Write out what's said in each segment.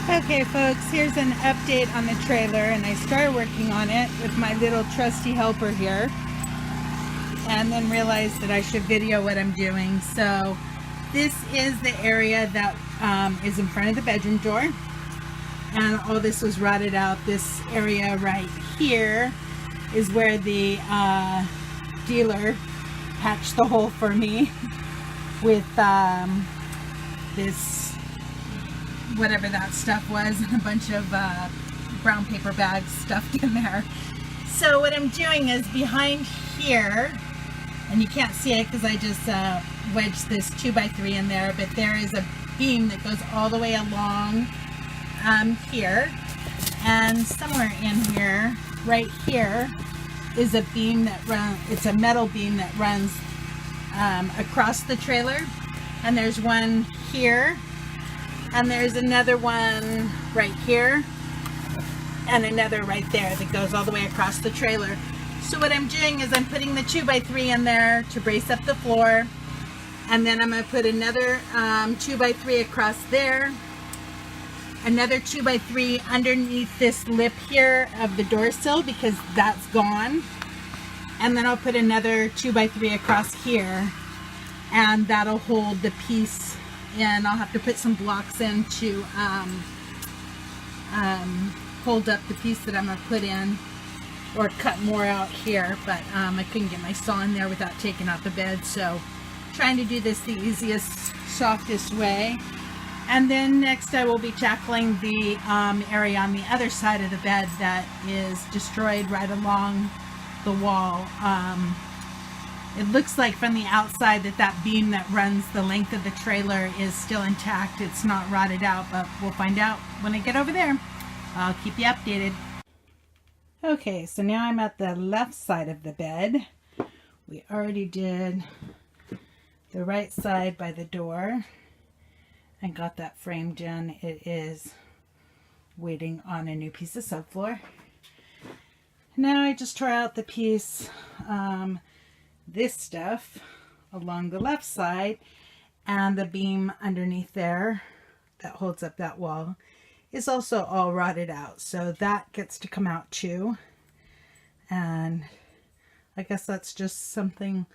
Okay folks, here's an update on the trailer, and I started working on it with my little trusty helper here and then realized that I should video what I'm doing. So this is the area that is in front of the bedroom door, and all this was rotted out. This area right here is where the dealer patched the hole for me with this whatever that stuff was, and a bunch of brown paper bags stuffed in there. So what I'm doing is behind here, and you can't see it because I just wedged this 2x3 in there, but there is a beam that goes all the way along here, and somewhere in here, right here, is a beam that runs, it's a metal beam that runs across the trailer, and there's one here, and there's another one right here, and another right there that goes all the way across the trailer. So what I'm doing is I'm putting the 2x3 in there to brace up the floor, and then I'm going to put another 2x3 across there, another 2x3 underneath this lip here of the door sill because that's gone, and then I'll put another 2x3 across here, and that'll hold the piece. And I'll have to put some blocks in to hold up the piece that I'm going to put in, or cut more out here, but I couldn't get my saw in there without taking out the bed, so trying to do this the easiest, softest way. And then next I will be tackling the area on the other side of the bed that is destroyed right along the wall. It looks like from the outside that beam that runs the length of the trailer is still intact. It's not rotted out, but we'll find out when I get over there. I'll keep you updated. Okay, so now I'm at the left side of the bed. We already did the right side by the door and got that framed in. It is waiting on a new piece of subfloor. Now I just tore out the piece, this stuff along the left side, and the beam underneath there that holds up that wall is also all rotted out, so that gets to come out too. And I guess that's just something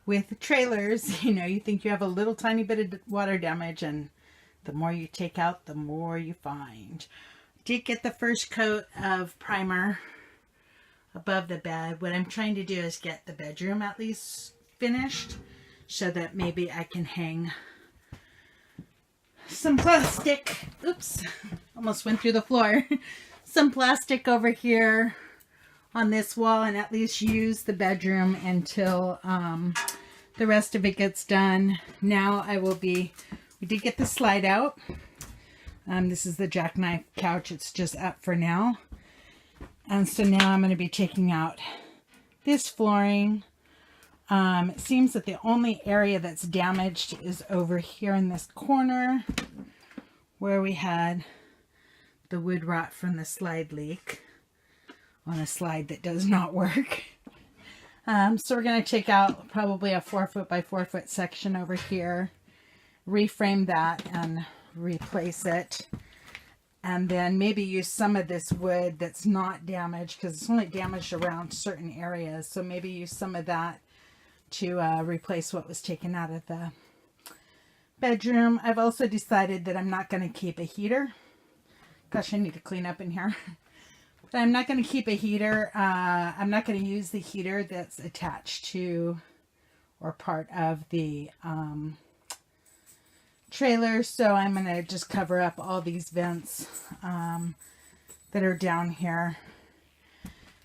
with trailers, you know, you think you have a little tiny bit of water damage, and the more you take out, the more you find. Did get the first coat of primer above the bed. What I'm trying to do is get the bedroom at least finished so that maybe I can hang some plastic, oops, almost went through the floor, some plastic over here on this wall, and at least use the bedroom until the rest of it gets done. Now we did get the slide out. This is the jackknife couch. It's just up for now. And so now I'm going to be taking out this flooring. It seems that the only area that's damaged is over here in this corner where we had the wood rot from the slide leak on a slide that does not work. So we're going to take out probably a 4-foot by 4-foot section over here, reframe that and replace it. And then maybe use some of this wood that's not damaged, because it's only damaged around certain areas. So maybe use some of that to replace what was taken out of the bedroom. I've also decided that I'm not going to keep a heater. Gosh, I need to clean up in here. But I'm not going to keep a heater. I'm not going to use the heater that's attached to or part of the trailer, so I'm going to just cover up all these vents that are down here.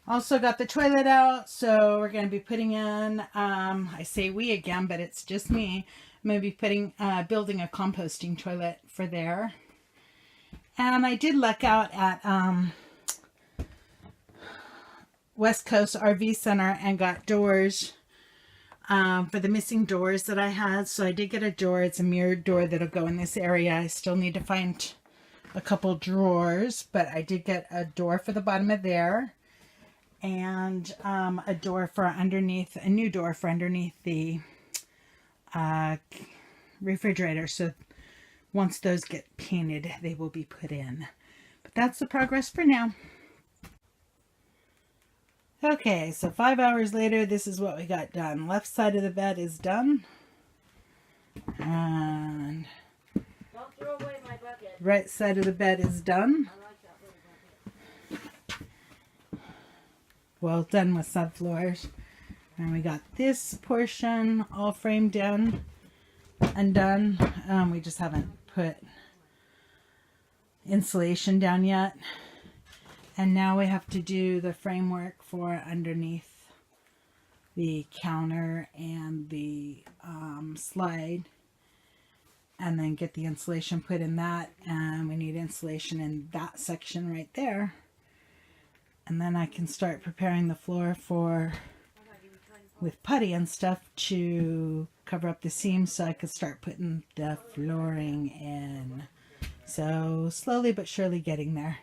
Also got the toilet out, so we're going to be putting in, I say we again, but it's just me. I'm going to be building a composting toilet for there. And I did luck out at West Coast RV Center and got doors for the missing doors that I had. So I did get a door. It's a mirrored door that'll go in this area. I still need to find a couple drawers, but I did get a door for the bottom of there, and a door for underneath, a new door for underneath the refrigerator. So once those get painted, they will be put in. But that's the progress for now. Okay, so 5 hours later, this is what we got done. Left side of the bed is done. And Don't throw away my bucket. right side of the bed is done. I like that little bucket. Well done with subfloors. And we got this portion all framed down and done. We just haven't put insulation down yet. And now we have to do the framework for underneath the counter and the slide. And then get the insulation put in that. And we need insulation in that section right there. And then I can start preparing the floor for, with putty and stuff, to cover up the seams so I could start putting the flooring in. So slowly but surely getting there.